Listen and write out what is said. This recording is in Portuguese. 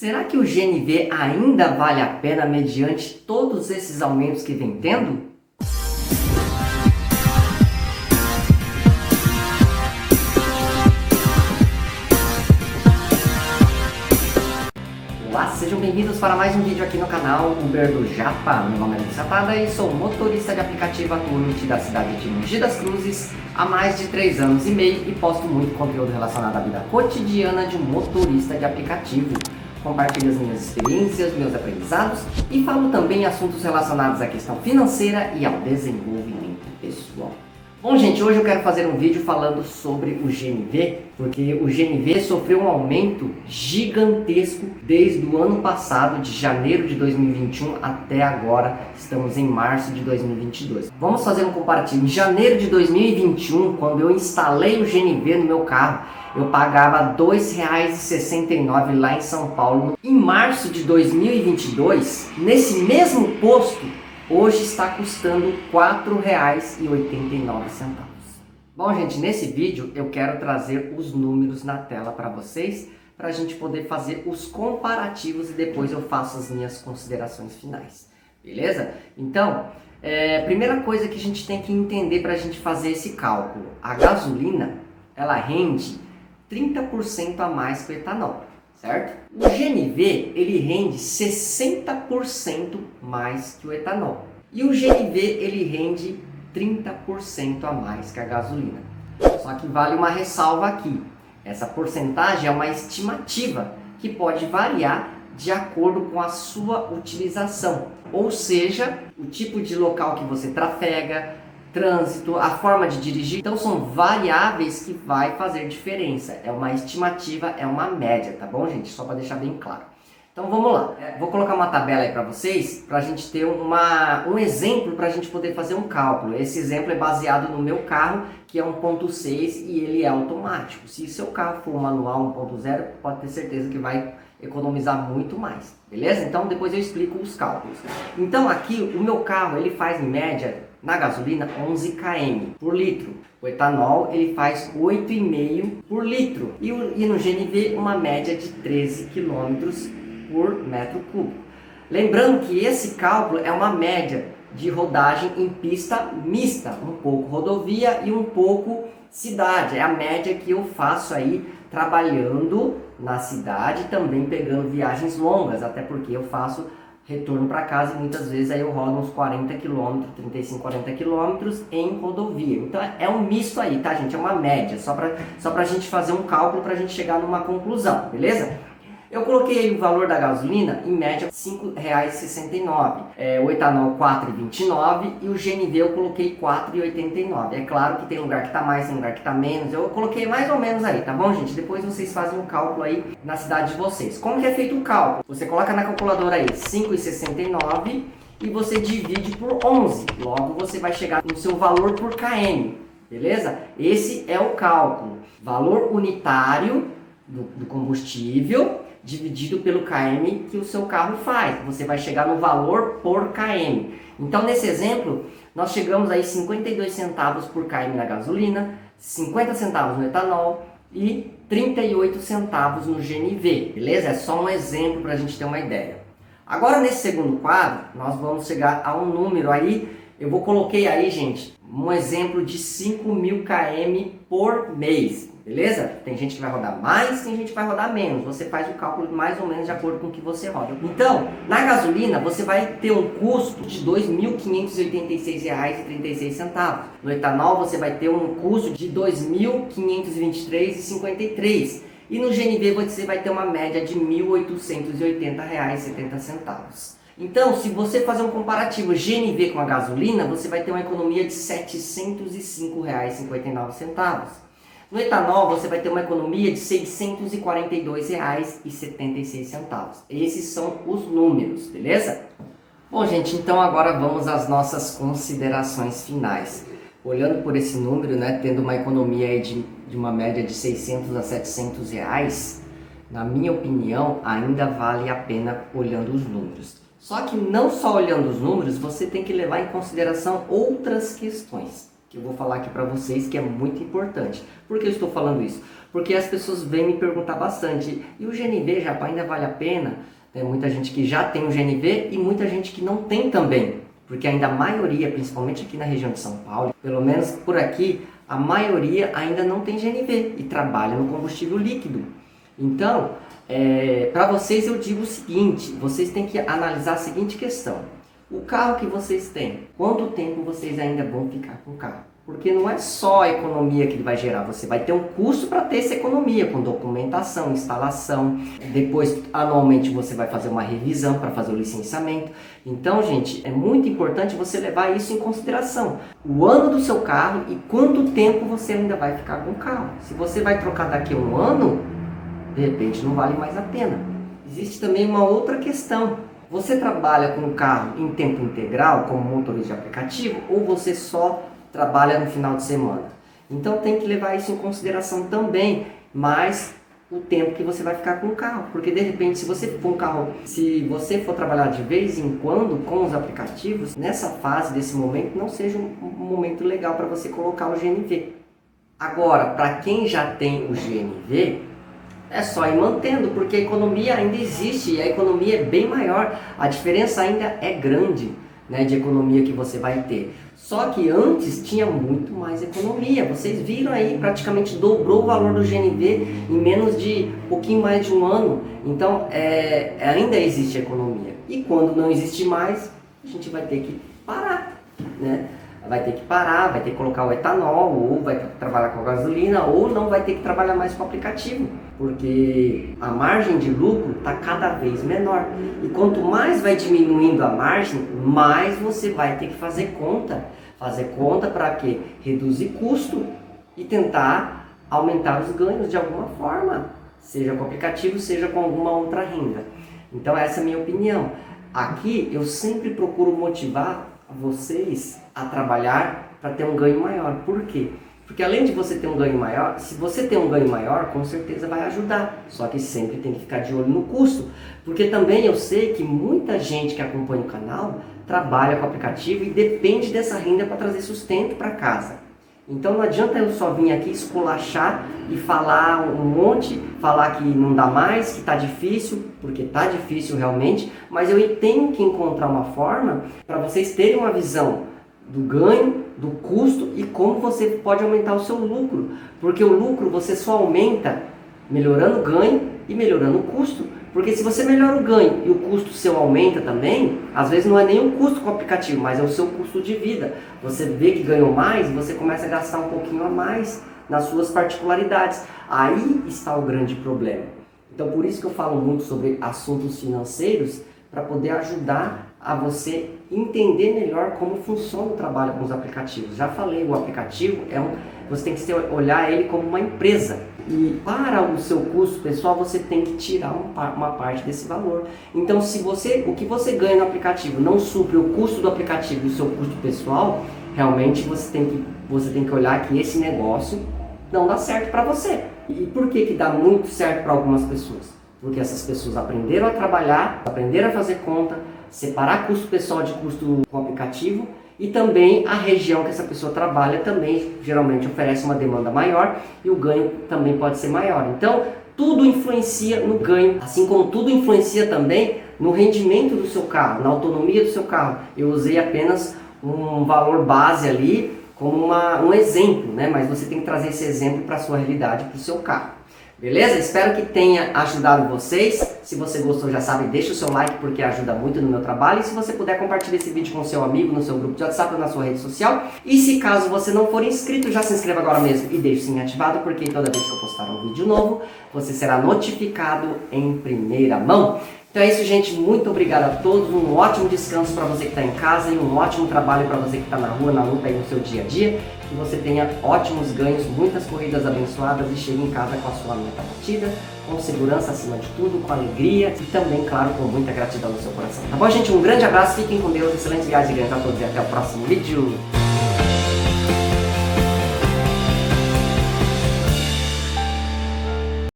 Será que o GNV ainda vale a pena mediante todos esses aumentos que vem tendo? Olá, sejam bem-vindos para mais um vídeo aqui no canal Uber do Japa. Meu nome é Luiz Sapada e sou motorista de aplicativo atuante da cidade de Mogi das Cruzes há mais de 3 anos e meio e posto muito conteúdo relacionado à vida cotidiana de um motorista de aplicativo. Compartilho as minhas experiências, meus aprendizados e falo também assuntos relacionados à questão financeira e ao desenvolvimento pessoal. Bom, gente, hoje eu quero fazer um vídeo falando sobre o GNV, porque o GNV sofreu um aumento gigantesco desde o ano passado, de janeiro de 2021 até agora, estamos em março de 2022. Vamos fazer um comparativo. Em janeiro de 2021, quando eu instalei o GNV no meu carro, eu pagava R$ 2,69 lá em São Paulo. Em março de 2022, nesse mesmo posto, hoje está custando R$ 4,89. Bom, gente, nesse vídeo eu quero trazer os números na tela para vocês, para a gente poder fazer os comparativos e depois eu faço as minhas considerações finais. Beleza? Então, primeira coisa que a gente tem que entender para a gente fazer esse cálculo. A gasolina, ela rende 30% a mais que o etanol, certo? O GNV, ele rende 60% mais que o etanol. E o GNV, ele rende 30% a mais que a gasolina. Só que vale uma ressalva aqui. Essa porcentagem é uma estimativa que pode variar de acordo com a sua utilização. Ou seja, o tipo de local que você trafega, trânsito, a forma de dirigir. Então são variáveis que vai fazer diferença. É uma estimativa, é uma média, tá bom, gente? Só para deixar bem claro. Então vamos lá. Vou colocar uma tabela aí para vocês, para a gente ter um exemplo para a gente poder fazer um cálculo. Esse exemplo é baseado no meu carro, que é 1.6 e ele é automático. Se seu carro for manual 1.0, pode ter certeza que vai economizar muito mais, beleza? Então depois eu explico os cálculos. Então aqui o meu carro ele faz em média na gasolina 11 km por litro. O etanol ele faz 8,5 por litro e no GNV uma média de 13 km por metro cúbico. Lembrando que esse cálculo é uma média de rodagem em pista mista, um pouco rodovia e um pouco cidade. É a média que eu faço aí trabalhando na cidade, também pegando viagens longas, até porque eu faço retorno para casa e muitas vezes aí eu rodo uns 40 km, 35, 40 km em rodovia. Então é um misto aí, tá, gente? É uma média, só pra gente fazer um cálculo, pra gente chegar numa conclusão, beleza? Eu coloquei aí o valor da gasolina, em média, R$ 5,69. O etanol, R$ 4,29 e o GNV eu coloquei R$ 4,89. É claro que tem lugar que está mais, tem lugar que está menos. Eu coloquei mais ou menos aí, tá bom, gente? Depois vocês fazem um cálculo aí na cidade de vocês. Como que é feito o cálculo? Você coloca na calculadora aí R$ 5,69 e você divide por 11. Logo você vai chegar no seu valor por km, beleza? Esse é o cálculo. Valor unitário do combustível dividido pelo km que o seu carro faz. Você vai chegar no valor por km. Então, nesse exemplo, nós chegamos aí 52 centavos por km na gasolina, 50 centavos no etanol e 38 centavos no GNV, beleza? É só um exemplo para a gente ter uma ideia. Agora, nesse segundo quadro, nós vamos chegar a um número aí, eu coloquei aí, gente, um exemplo de 5.000 km por mês. Beleza? Tem gente que vai rodar mais, tem gente que vai rodar menos. Você faz o cálculo mais ou menos de acordo com o que você roda. Então, na gasolina, você vai ter um custo de R$ 2.586,36. No etanol, você vai ter um custo de R$ 2.523,53. E no GNV, você vai ter uma média de R$ 1.880,70. Então, se você fazer um comparativo GNV com a gasolina, você vai ter uma economia de R$ 705,59. No etanol, você vai ter uma economia de R$ 642,76. Esses são os números, beleza? Bom, gente, então agora vamos às nossas considerações finais. Olhando por esse número, né, tendo uma economia aí de uma média de R$ 600 a R$ 700, na minha opinião, ainda vale a pena olhando os números. Só que não só olhando os números, você tem que levar em consideração outras questões. que eu vou falar aqui para vocês, que é muito importante. Por que eu estou falando isso? Porque as pessoas vêm me perguntar bastante, e o GNV, Japa, ainda vale a pena? Tem muita gente que já tem o GNV e muita gente que não tem também, porque ainda a maioria, principalmente aqui na região de São Paulo, pelo menos por aqui, a maioria ainda não tem GNV e trabalha no combustível líquido. Então, para vocês eu digo o seguinte, vocês têm que analisar a seguinte questão. O carro que vocês têm, quanto tempo vocês ainda vão ficar com o carro? Porque não é só a economia que ele vai gerar, você vai ter um custo para ter essa economia, com documentação, instalação, depois anualmente você vai fazer uma revisão para fazer o licenciamento. Então, gente, é muito importante você levar isso em consideração. O ano do seu carro e quanto tempo você ainda vai ficar com o carro. Se você vai trocar daqui a um ano, de repente não vale mais a pena. Existe também uma outra questão. Você trabalha com o carro em tempo integral, como motorista de aplicativo, ou você só trabalha no final de semana? Então tem que levar isso em consideração também, mais o tempo que você vai ficar com o carro. Porque de repente, se você for trabalhar de vez em quando com os aplicativos, nessa fase, desse momento, não seja um momento legal para você colocar o GNV. Agora, para quem já tem o GNV, é só ir mantendo, porque a economia ainda existe e a economia é bem maior. A diferença ainda é grande, né, de economia que você vai ter. Só que antes tinha muito mais economia. Vocês viram aí, praticamente dobrou o valor do GNV em menos de pouquinho mais de um ano. Então ainda existe economia. E quando não existe mais, a gente vai ter que parar, né? Vai ter que parar, vai ter que colocar o etanol, ou vai ter que trabalhar com a gasolina, ou não vai ter que trabalhar mais com o aplicativo, porque a margem de lucro está cada vez menor. E quanto mais vai diminuindo a margem, mais você vai ter que fazer conta. Fazer conta para quê? Reduzir custo e tentar aumentar os ganhos de alguma forma, seja com o aplicativo, seja com alguma outra renda. Então essa é a minha opinião. Aqui eu sempre procuro motivar vocês a trabalhar para ter um ganho maior. Por quê? Porque além de você ter um ganho maior, se você tem um ganho maior, com certeza vai ajudar. Só que sempre tem que ficar de olho no custo. Porque também eu sei que muita gente que acompanha o canal trabalha com o aplicativo e depende dessa renda para trazer sustento para casa. Então não adianta eu só vir aqui esculachar e falar um monte, falar que não dá mais, que está difícil, porque está difícil realmente, mas eu tenho que encontrar uma forma para vocês terem uma visão do ganho, do custo e como você pode aumentar o seu lucro. Porque o lucro você só aumenta melhorando o ganho e melhorando o custo. Porque se você melhora o ganho e o custo seu aumenta também, às vezes não é nem o custo com o aplicativo, mas é o seu custo de vida. Você vê que ganhou mais e você começa a gastar um pouquinho a mais nas suas particularidades. Aí está o grande problema. Então por isso que eu falo muito sobre assuntos financeiros, para poder ajudar a você entender melhor como funciona o trabalho com os aplicativos. Já falei, o aplicativo você tem que olhar ele como uma empresa. E para o seu custo pessoal, você tem que tirar uma parte desse valor. Então, se o que você ganha no aplicativo não supre o custo do aplicativo e o seu custo pessoal, realmente você tem que olhar que esse negócio não dá certo para você. E por que dá muito certo para algumas pessoas? Porque essas pessoas aprenderam a trabalhar, aprenderam a fazer conta, separar custo pessoal de custo com o aplicativo, e também a região que essa pessoa trabalha também geralmente oferece uma demanda maior e o ganho também pode ser maior. Então tudo influencia no ganho, assim como tudo influencia também no rendimento do seu carro, na autonomia do seu carro. Eu usei apenas um valor base ali como um exemplo, né? Mas você tem que trazer esse exemplo para a sua realidade, para o seu carro. Beleza? Espero que tenha ajudado vocês. Se você gostou, já sabe, deixa o seu like porque ajuda muito no meu trabalho. E se você puder, compartilhar esse vídeo com seu amigo, no seu grupo de WhatsApp ou na sua rede social. E se caso você não for inscrito, já se inscreva agora mesmo e deixe o sininho ativado, porque toda vez que eu postar um vídeo novo, você será notificado em primeira mão. Então é isso, gente. Muito obrigado a todos. Um ótimo descanso para você que está em casa e um ótimo trabalho para você que está na rua, na luta aí no seu dia a dia. Que você tenha ótimos ganhos, muitas corridas abençoadas e chegue em casa com a sua meta batida, com segurança acima de tudo, com alegria e também, claro, com muita gratidão no seu coração. Tá bom, gente? Um grande abraço, fiquem com Deus, excelentes viagens e ganhos a todos e até o próximo vídeo.